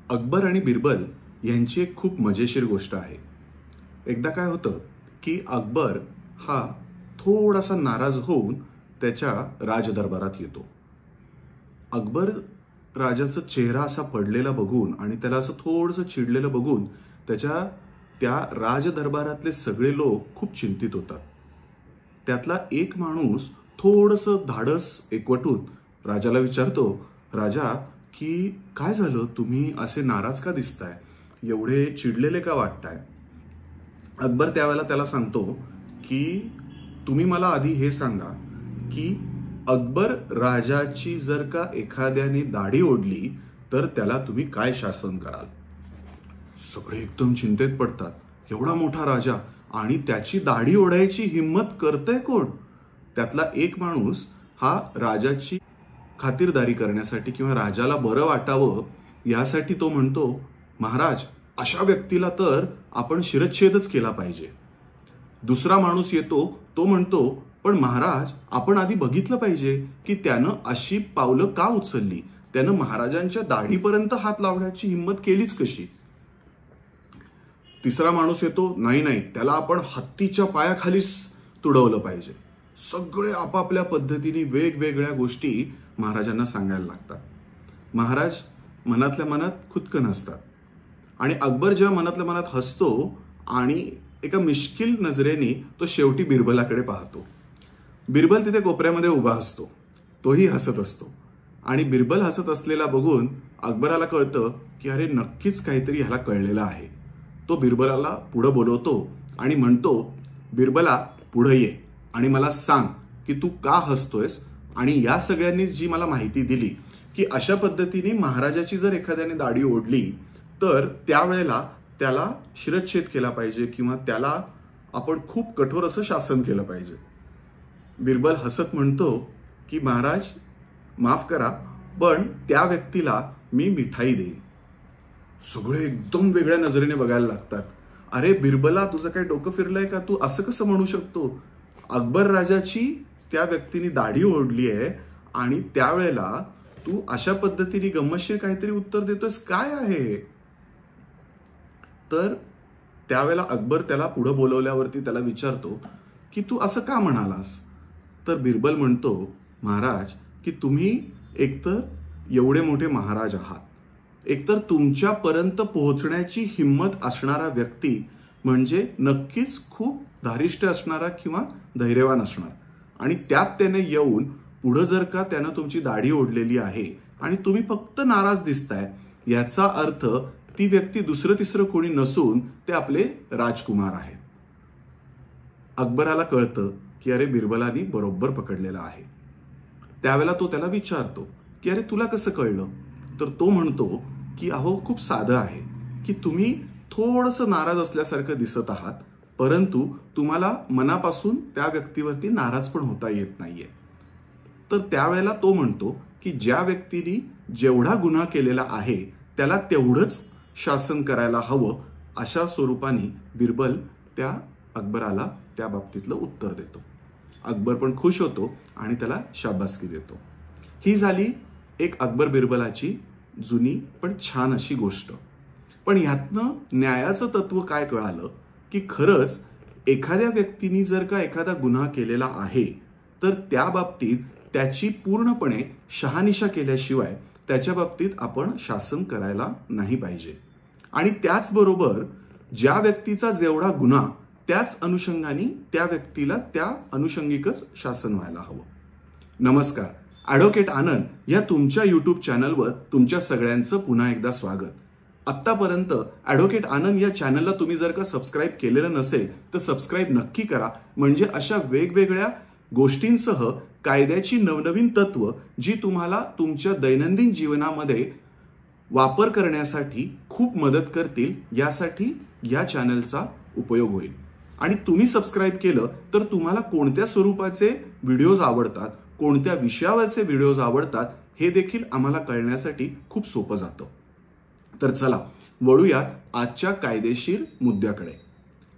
अकबर आणि बिरबल यांची एक खूप मजेशीर गोष्ट आहे। एकदा काय होतं की अकबर हा थोडासा नाराज होऊन त्याच्या राजदरबारात येतो। अकबर राजाचा चेहरा असा पडलेला बघून आणि त्याला असं थोडंसं चिडलेलं बघून त्या राजदरबारातले सगळे लोक खूप चिंतित होतात। त्यातला एक माणूस थोडंसं धाडस एकवटून राजाला विचारतो, राजा की काय झालं, तुम्ही असे नाराज का दिसताय, एवढे चिडलेले का वाटताय? अकबर त्यावेळेला त्याला सांगतो की तुम्ही मला आधी हे सांगा की अकबर राजाची जर का एखाद्याने दाढी ओढली तर त्याला तुम्ही काय शासन कराल? सगळे एकदम चिंतेत पडतात, एवढा मोठा राजा आणि त्याची दाढी ओढायची हिम्मत करतंय कोण? त्यातला एक माणूस हा राजाची खातिरदारी करण्यासाठी किंवा राजाला बरं वाटावं यासाठी तो म्हणतो, महाराज अशा व्यक्तीला तर आपण शिरच्छेदच केला पाहिजे। दुसरा माणूस येतो, तो म्हणतो, पण महाराज आपण आधी बघितलं पाहिजे की त्यानं अशी पावलं का उचलली, त्यानं महाराजांच्या दाढीपर्यंत हात लावण्याची हिम्मत केलीच कशी? तिसरा माणूस येतो, नाही त्याला आपण हत्तीच्या पायाखालीच तुडवलं पाहिजे। सगळे आपापल्या पद्धतीने वेगवेगळ्या गोष्टी महाराजांना सांगायला लागतात। महाराज मनातल्या मनात खुदकन हसतात आणि अकबर जेव्हा मनातल्या मनात हसतो आणि एका मिश्किल नजरेने तो शेवटी बिरबलाकडे पाहतो। बिरबल तिथे कोपऱ्यामध्ये उभा असतो, तोही हसत असतो आणि बिरबल हसत असलेला बघून अकबराला कळतं की अरे नक्कीच काहीतरी ह्याला कळलेलं आहे। तो बिरबलाला पुढे बोलवतो आणि म्हणतो, बिरबला पुढे ये आणि मला सांग की तू का हसतोयस आणि या सगळ्यांनी जी मला माहिती दिली की अशा पद्धतीने महाराजाची जर एखाद्याने दाढी ओढली तर त्यावेळेला त्याला शिरच्छेद केला पाहिजे किंवा त्याला आपण खूप कठोर असं शासन केलं पाहिजे। बिरबल हसत म्हणतो की महाराज माफ करा, पण त्या व्यक्तीला मी मिठाई देईन। सगळे एकदम वेगळ्या नजरेने बघायला लागतात, अरे बिरबला तुझं काय डोकं फिरलंय का, तू असं कसं म्हणू शकतो? अकबर राजाची त्या व्यक्तीने दाढी ओढली आहे आणि त्यावेळेला तू अशा पद्धतीने गंमतशीर काहीतरी उत्तर देतोस, काय आहे? तर त्यावेळेला अकबर त्याला पुढे बोलवल्यावरती त्याला विचारतो की तू असं का म्हणालास? तर बिरबल म्हणतो, महाराज की तुम्ही एकतर एवढे मोठे महाराज आहात, एकतर तुमच्यापर्यंत पोहोचण्याची हिम्मत असणारा व्यक्ती म्हणजे नक्कीच खूप धारिष्ट असणारा किंवा धैर्यवान असणार, आणि त्यात त्याने येऊन पुढे जर का त्यानं तुमची दाढी ओढलेली आहे आणि तुम्ही फक्त नाराज दिसताय, याचा अर्थ ती व्यक्ती दुसरं तिसरं कोणी नसून ते आपले राजकुमार आहेत। अकबराला कळतं की अरे बिरबलानी बरोबर पकडलेला आहे। त्यावेळेला तो त्याला विचारतो की अरे तुला कसं कळलं? तर तो म्हणतो की अहो खूप साधं आहे की तुम्ही थोडंसं नाराज असल्यासारखं दिसत आहात, परंतु तुम्हाला मनापासून त्या व्यक्तीवरती नाराज पण होता येत नाहीये। तर त्यावेळेला तो म्हणतो की ज्या व्यक्तीने जेवढा गुन्हा केलेला आहे त्याला तेवढंच शासन करायला हवं, अशा स्वरूपाने बिरबल त्या अकबराला त्या बाबतीतलं उत्तर देतो। अकबर पण खुश होतो आणि त्याला शाबासकी देतो। ही झाली एक अकबर बिरबलाची जुनी पण छान अशी गोष्ट। पण ह्यातनं न्यायाचं तत्व काय कळालं की खरंच एखाद्या व्यक्तीने जर का एखादा गुन्हा केलेला आहे तर त्या बाबतीत त्याची पूर्णपणे शहानिशा केल्याशिवाय त्याच्या बाबतीत आपण शासन करायला नाही पाहिजे। आणि त्याचबरोबर ज्या व्यक्तीचा जेवढा गुन्हा त्याच अनुषंगाने त्या व्यक्तीला त्या अनुषंगिकच शासन व्हायला हवं। नमस्कार, ॲडव्होकेट आनंद या तुमच्या यूट्यूब चॅनलवर तुमच्या सगळ्यांचं पुन्हा एकदा स्वागत। आत्तापर्यंत ॲडव्होकेट आनंद या चॅनलला तुम्ही जर का सबस्क्राईब केलेलं नसेल तर सबस्क्राईब नक्की करा, म्हणजे अशा वेगवेगळ्या गोष्टींसह कायद्याची नवनवीन तत्व जी तुम्हाला तुमच्या दैनंदिन जीवनामध्ये वापर करण्यासाठी खूप मदत करतील, यासाठी या चॅनलचा उपयोग होईल। आणि तुम्ही सबस्क्राईब केलं तर तुम्हाला कोणत्या स्वरूपाचे व्हिडिओज आवडतात, कोणत्या विषयावरचे व्हिडिओज आवडतात हे देखील आम्हाला कळण्यासाठी खूप सोपं जातं। तर चला वळूयात आजच्या कायदेशीर मुद्द्याकडे।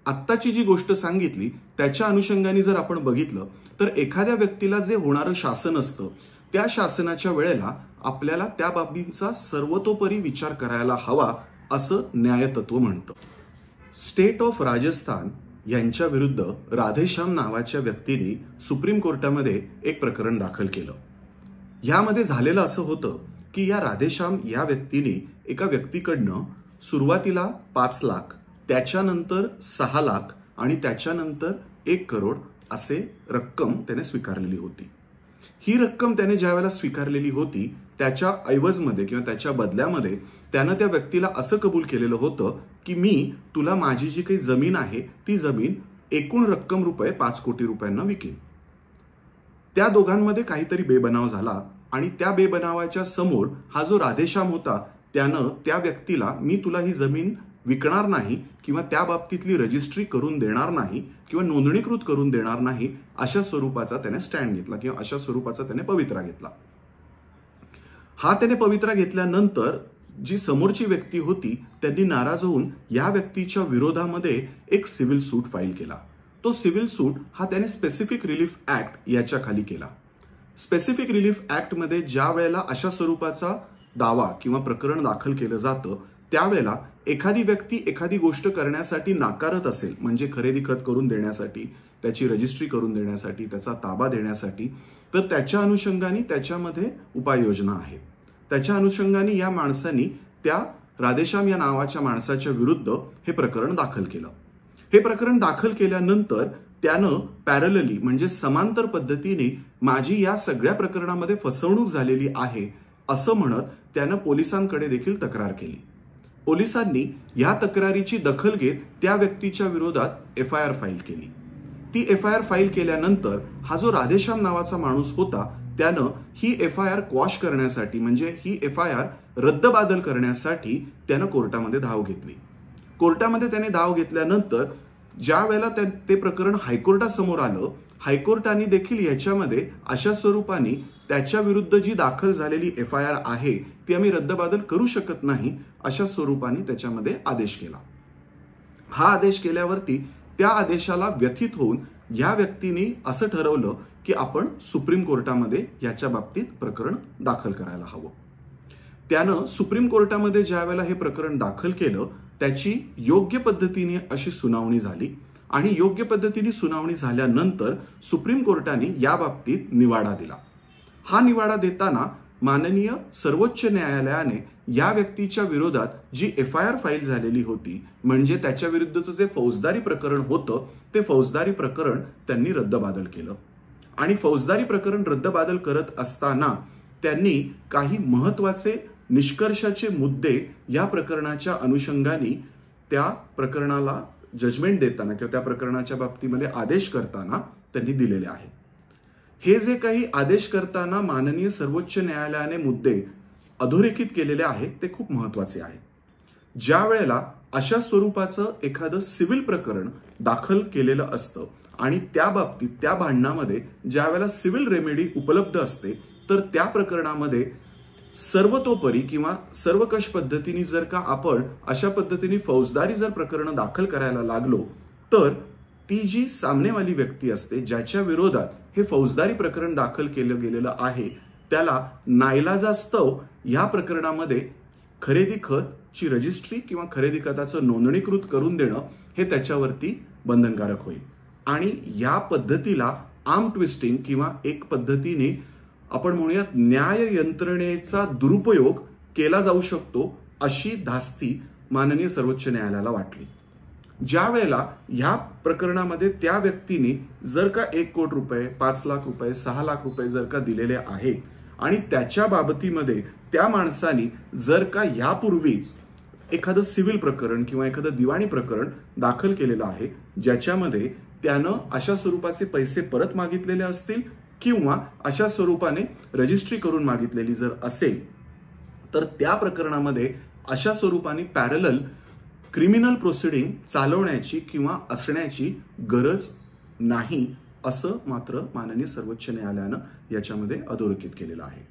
आत्ताची जी गोष्ट सांगितली त्याच्या अनुषंगाने जर आपण बघितलं तर एखाद्या व्यक्तीला जे होणारं शासन असतं त्या शासनाच्या वेळेला आपल्याला त्या बाबींचा सर्वतोपरी विचार करायला हवा असं न्यायतत्व म्हणतं. स्टेट ऑफ राजस्थान यांच्या विरुद्ध राधेश्याम नावाच्या व्यक्तीने सुप्रीम कोर्टामध्ये एक प्रकरण दाखल केलं. यामध्ये झालेलं असं होतं की या राधेश्याम या व्यक्तीने एका व्यक्तीकडनं सुरुवातीला 5 लाख, त्याच्यानंतर 6 लाख आणि त्याच्यानंतर 1 करोड असे रक्कम त्याने स्वीकारलेली होती. ही रक्कम त्याने ज्या वेळेला स्वीकारलेली होती त्याच्या ऐवजमध्ये किंवा त्याच्या बदल्यामध्ये त्यानं त्या व्यक्तीला असं कबूल केलेलं होतं की मी तुला माझी जी काही जमीन आहे ती जमीन एकूण रक्कम रुपये 5 कोटी रुपयांना विकेन. त्या दोघांमध्ये काहीतरी बेबनाव झाला आणि त्या बेबनावाच्या समोर हा जो राधेश्याम होता त्यानं त्या व्यक्तीला मी तुला ही जमीन विकणार नाही किंवा त्या बाबतीतली रजिस्ट्री करून देणार नाही किंवा नोंदणीकृत करून देणार नाही अशा स्वरूपाचा त्याने स्टँड घेतला किंवा अशा स्वरूपाचा त्याने पवित्रा घेतला. हा त्याने पवित्रा घेतल्यानंतर जी समोरची व्यक्ती होती त्यांनी नाराज होऊन या व्यक्तीच्या विरोधामध्ये एक सिव्हिल सूट फाईल केला. तो सिव्हिल सूट हा त्याने स्पेसिफिक रिलीफ ऍक्ट याच्या खाली केला. स्पेसिफिक रिलीफ ऍक्ट मध्ये ज्या वेळेला अशा स्वरूपाचा दावा किंवा प्रकरण दाखल केलं जातं त्यावेळेला एखादी व्यक्ती एखादी गोष्ट करण्यासाठी नाकारत असेल, म्हणजे खरेदी खत करून देण्यासाठी, त्याची रजिस्ट्री करून देण्यासाठी, त्याचा ताबा देण्यासाठी, तर त्याच्या अनुषंगाने त्याच्यामध्ये उपाययोजना आहेत. त्याच्या अनुषंगाने या माणसानी त्या राधेश्याम या नावाच्या माणसाच्या विरुद्ध हे प्रकरण दाखल केलं. हे प्रकरण दाखल केल्यानंतर त्यानं पॅरलली म्हणजे समांतर पद्धतीने माझी या सगळ्या प्रकरणामध्ये फसवणूक झालेली आहे असं म्हणत त्यानं पोलिसांकडे देखील तक्रार केली. पोलिसांनी या तक्रारीची दखल घेत त्या व्यक्तीच्या विरोधात FIR फाईल केली. ती FIR फाईल केल्यानंतर हा जो राधेश्याम नावाचा माणूस होता त्यानं ही FIR क्वॉश करण्यासाठी म्हणजे ही FIR रद्दबादल करण्यासाठी त्यानं कोर्टामध्ये धाव घेतली. कोर्टामध्ये त्याने धाव घेतल्यानंतर ज्या वेळेला ते प्रकरण हायकोर्टासमोर आलं, हायकोर्टाने देखील याच्यामध्ये अशा स्वरूपाने त्याच्या विरुद्ध जी दाखल झालेली FIR आहे ती आम्ही रद्दबादल करू शकत नाही अशा स्वरूपाने त्याच्यामध्ये आदेश केला. हा आदेश केल्यावरती त्या आदेशाला व्यथित होऊन या व्यक्तीने असं ठरवलं की आपण सुप्रीम कोर्टामध्ये याच्या बाबतीत प्रकरण दाखल करायला हवं. त्यानं सुप्रीम कोर्टामध्ये ज्या वेळेला हे प्रकरण दाखल केलं त्याची योग्य पद्धतीने अशी सुनावणी झाली आणि योग्य पद्धतीने सुनावणी झाल्यानंतर सुप्रीम कोर्टाने या बाबतीत निवाडा दिला. हा निवाडा देताना माननीय सर्वोच्च न्यायालयाने या व्यक्तीच्या विरोधात जी FIR फाईल झालेली होती म्हणजे त्याच्या विरुद्धचं जे फौजदारी प्रकरण होतं ते फौजदारी प्रकरण त्यांनी रद्दबादल केलं. आणि फौजदारी प्रकरण रद्दबादल करत असताना त्यांनी काही महत्वाचे निष्कर्षाचे मुद्दे या प्रकरणाच्या अनुषंगाने त्या प्रकरणाला जजमेंट देताना किंवा त्या प्रकरणाच्या बाबतीमध्ये आदेश करताना त्यांनी दिलेले आहेत. हे जे काही आदेश करताना माननीय सर्वोच्च न्यायालयाने मुद्दे अधोरेखित केलेले आहेत ते खूप महत्वाचे आहेत. ज्या वेळेला अशा स्वरूपाचं एखादं सिव्हिल प्रकरण दाखल केलेलं असतं आणि त्या बाबतीत त्या भांडणामध्ये ज्या वेळेला सिव्हिल रेमेडी उपलब्ध असते तर त्या प्रकरणामध्ये सर्वतोपरी किंवा सर्वकष पद्धतीने जर का आपण अशा पद्धतीने फौजदारी जर प्रकरण दाखल करायला लागलो तर ती जी सामनेवाली व्यक्ती असते ज्याच्या विरोधात हे फौजदारी प्रकरण दाखल केलं गेलेलं आहे त्याला नाईलाजास्तव या प्रकरणामध्ये खरेदी खतची रजिस्ट्री किंवा खरेदी खताचं नोंदणीकृत करून देणं हे त्याच्यावरती बंधनकारक होईल. आणि या पद्धतीला आर्म ट्विस्टिंग किंवा एक पद्धतीने आपण म्हणूयात न्याय यंत्रणेचा दुरुपयोग केला जाऊ शकतो अशी धास्ती माननीय सर्वोच्च न्यायालयाला वाटली. ज्या वेळेला ह्या प्रकरणामध्ये त्या व्यक्तीने जर का 1 कोटी रुपये, 5 लाख रुपये, 6 लाख रुपये जर का दिलेले आहेत आणि त्याच्या बाबतीमध्ये त्या माणसाने जर का यापूर्वीच एखादं सिव्हिल प्रकरण किंवा एखादं दिवाणी प्रकरण दाखल केलेलं आहे ज्याच्यामध्ये त्यानं अशा स्वरूपाचे पैसे परत मागितलेले असतील किंवा अशा स्वरूपाने रजिस्ट्री करून मागितलेली जर असेल तर त्या प्रकरणामध्ये अशा स्वरूपाने पॅरलल क्रिमिनल प्रोसिडिंग चालवण्याची किंवा असण्याची गरज नाही असं मात्र माननीय सर्वोच्च न्यायालयानं याच्यामध्ये अधोरेखित केलेलं आहे.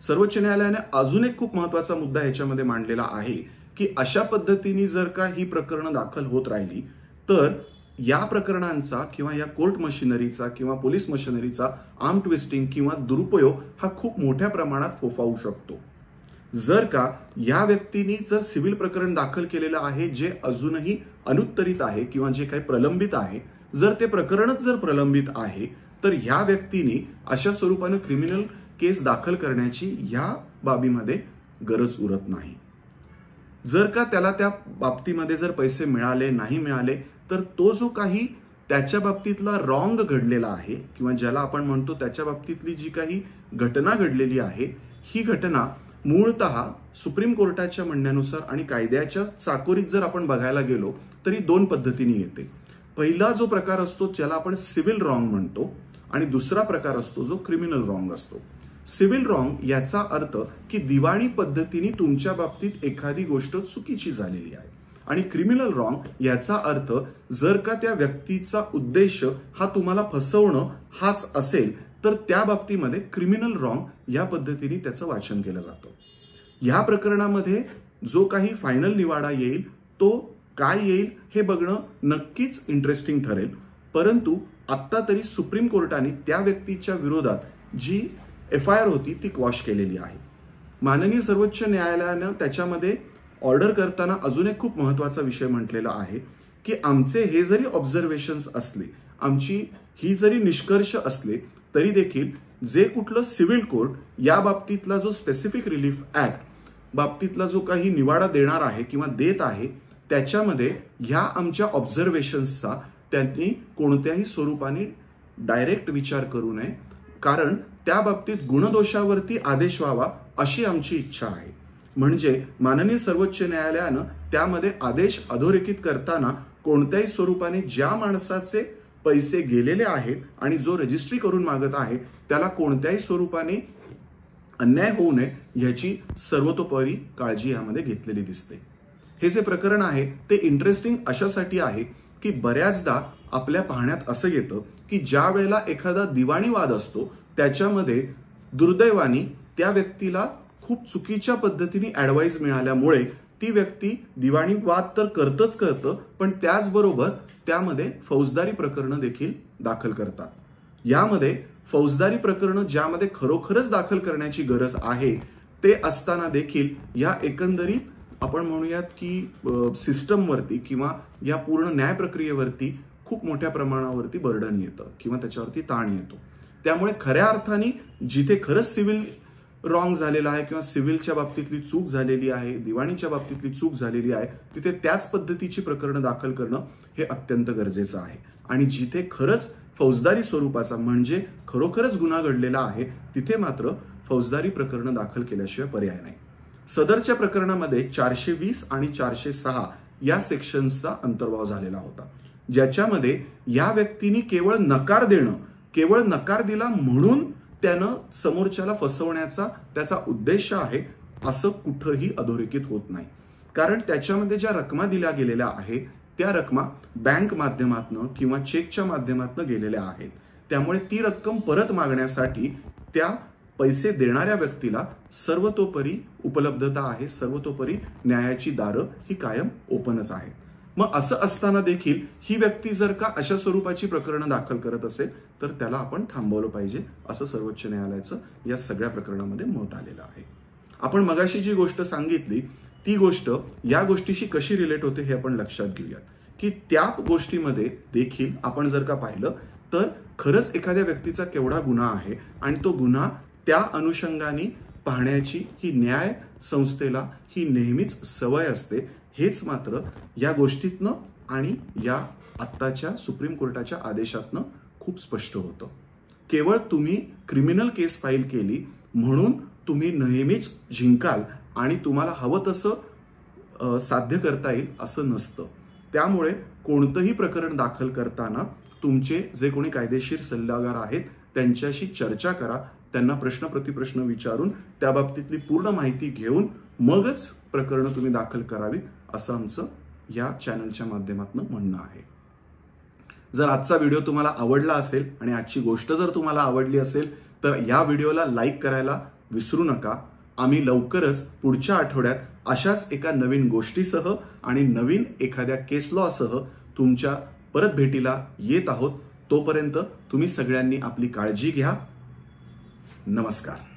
सर्वोच्च न्यायालयाने अजून एक खूप महत्वाचा मुद्दा याच्यामध्ये मांडलेला आहे की अशा पद्धतीने जर का ही प्रकरणं दाखल होत राहिली तर या प्रकरणांचा किंवा या कोर्ट मशिनरीचा किंवा पोलीस मशिनरीचा आर्म ट्विस्टिंग किंवा दुरुपयोग हा खूप मोठ्या प्रमाणात फोफावू शकतो. जर का या व्यक्तीने जर सिव्हिल प्रकरण दाखल केलेलं आहे जे अजूनही अनुत्तरित आहे किंवा जे काही प्रलंबित आहे, जर ते प्रकरणच जर प्रलंबित आहे तर ह्या व्यक्तीने अशा स्वरूपाने क्रिमिनल केस दाखल करण्याची या बाबीमध्ये गरज उरत नाही. जर का त्याला त्या बाबतीमध्ये जर पैसे मिळाले नाही मिळाले तर तो जो काही त्याच्या बाबतीतला रॉंग घडलेला आहे किंवा ज्याला आपण म्हणतो त्याच्या बाबतीतली जी काही घटना घडलेली आहे, ही घटना मूळतः सुप्रीम कोर्टाच्या म्हणण्यानुसार आणि कायद्याच्या चाकोरीत जर आपण बघायला गेलो तरी दोन पद्धतीने येते. पहिला जो प्रकार असतो ज्याला आपण सिव्हिल रॉंग म्हणतो आणि दुसरा प्रकार असतो जो क्रिमिनल रॉंग असतो. सिव्हिल रॉंग याचा अर्थ की दिवाणी पद्धतीने तुमच्या बाबतीत एखादी गोष्ट चुकीची झालेली आहे आणि क्रिमिनल रॉंग याचा अर्थ जर का त्या व्यक्तीचा उद्देश हा तुम्हाला फसवणं हाच असेल तर त्या बाबतीमध्ये क्रिमिनल रॉंग या पद्धतीने त्याचं वाचन केलं जातं. या प्रकरणामध्ये जो काही फायनल निवाडा येईल तो काय येईल हे बघणं नक्कीच इंटरेस्टिंग ठरेल. परंतु आत्ता तरी सुप्रीम कोर्टाने त्या व्यक्तीच्या विरोधात जी FIR होती ती क्वॉश केलेली आहे. माननीय सर्वोच्च न्यायालयानं त्याच्यामध्ये ऑर्डर करताना अजून एक खूप महत्वाचा विषय म्हटलेला आहे की आमचे हे जरी ऑब्झर्वेशन्स असले, आमची ही जरी निष्कर्ष असले तरी देखील जे कुठलं सिव्हिल कोर्ट या बाबतीतला जो स्पेसिफिक रिलीफ ऍक्ट बाबतीतला जो काही निवाडा देणार आहे किंवा देत आहे त्याच्यामध्ये ह्या आमच्या ऑब्झर्वेशन्सचा त्यांनी कोणत्याही स्वरूपाने डायरेक्ट विचार करू नये, कारण त्या बाबतीत गुणदोषावरती आदेश व्हावा अशी आमची इच्छा आहे. म्हणजे माननीय सर्वोच्च न्यायालयानं त्यामध्ये आदेश अधोरेखित करताना कोणत्याही स्वरूपाने ज्या माणसाचे पैसे गेलेले आहेत आणि जो रजिस्ट्री करून मागत आहे त्याला कोणत्याही स्वरूपाने अन्याय होऊ नये याची सर्वतोपरी काळजी यामध्ये घेतलेली दिसते. हे जे प्रकरण आहे ते इंटरेस्टिंग अशासाठी आहे की बऱ्याचदा आपल्या पाहण्यात असं येतं की ज्या वेळेला एखादा दिवाणी वाद असतो त्याच्यामध्ये दुर्दैवाने त्या व्यक्तीला खूप चुकीच्या पद्धतीने ऍडवाइस मिळाल्यामुळे ती व्यक्ती दिवाणी वाद तर करतं पण त्याचबरोबर त्यामध्ये फौजदारी प्रकरणं देखील दाखल करतात. यामध्ये फौजदारी प्रकरणं ज्यामध्ये खरोखरच दाखल करण्याची गरज आहे ते असताना देखील या एकंदरीत आपण म्हणूयात की सिस्टमवरती किंवा या पूर्ण न्याय प्रक्रियेवरती खूप मोठ्या प्रमाणावरती बर्डन येतं किंवा त्याच्यावरती ताण येतो. त्यामुळे खऱ्या अर्थाने जिथे खरंच सिव्हिल रॉंग झालेला आहे किंवा सिव्हिलच्या बाबतीतली चूक झालेली आहे, दिवाणीच्या बाबतीतली चूक झालेली आहे, तिथे त्याच पद्धतीची प्रकरणं दाखल करणं हे अत्यंत गरजेचं आहे. आणि जिथे खरंच फौजदारी स्वरूपाचा म्हणजे खरोखरच गुन्हा घडलेला आहे तिथे मात्र फौजदारी प्रकरणं दाखल केल्याशिवाय पर्याय नाही. सदरच्या प्रकरणामध्ये 420 आणि 406 या सेक्शन्सचा अंतर्भाव झालेला होता, ज्याच्यामध्ये या व्यक्तीने केवळ नकार दिला म्हणून त्यानं समोरच्याला फसवण्याचा त्याचा उद्देश आहे असं कुठंही अधोरेखित होत नाही. कारण त्याच्यामध्ये ज्या रकमा दिल्या गेलेल्या आहेत त्या रकमा बँक माध्यमातनं किंवा चेकच्या माध्यमातनं गेलेल्या आहेत. त्यामुळे ती रक्कम परत मागण्यासाठी त्या पैसे देणाऱ्या व्यक्तीला सर्वतोपरी उपलब्धता आहे, सर्वतोपरी न्यायाची दारं ही कायम ओपनच आहेत. मग असं असताना देखील ही व्यक्ती जर का अशा स्वरूपाची प्रकरणं दाखल करत असेल तर त्याला आपण थांबवलं पाहिजे असं सर्वोच्च न्यायालयाचं या सगळ्या प्रकरणामध्ये मत आलेलं आहे. आपण मगाशी जी गोष्ट सांगितली ती गोष्ट या गोष्टीशी कशी रिलेट होते हे आपण लक्षात घेऊयात की त्या गोष्टीमध्ये देखील आपण जर का पाहिलं तर खरंच एखाद्या व्यक्तीचा केवढा गुन्हा आहे आणि तो गुन्हा त्या अनुषंगाने पाहण्याची ही न्याय संस्थेला ही नेहमीच सवय असते. हेच मात्र या गोष्टीतनं आणि या आत्ताच्या सुप्रीम कोर्टाच्या आदेशातनं खूप स्पष्ट होतं. केवळ तुम्ही क्रिमिनल केस फाईल केली म्हणून तुम्ही नेहमीच जिंकाल आणि तुम्हाला हवं तसं साध्य करता येईल असं नसतं. त्यामुळे कोणतंही प्रकरण दाखल करताना तुमचे जे कोणी कायदेशीर सल्लागार आहेत त्यांच्याशी चर्चा करा, त्यांना प्रश्न प्रतिप्रश्न विचारून त्या बाबतीतली पूर्ण माहिती घेऊन मगच प्रकरणं तुम्ही दाखल करावी असं आमचं या चॅनलच्या माध्यमातून म्हणणं आहे. जर आजचा व्हिडिओ तुम्हाला आवडला असेल आणि आजची गोष्ट जर तुम्हाला आवडली असेल तर या व्हिडिओला लाईक करायला विसरू नका. आम्ही लवकरच पुढच्या आठवड्यात अशाच एका नवीन गोष्टीसह आणि नवीन एखाद्या केस लॉसह तुमच्या परत भेटीला येत आहोत. तोपर्यंत तुम्ही सगळ्यांनी आपली काळजी घ्या. नमस्कार.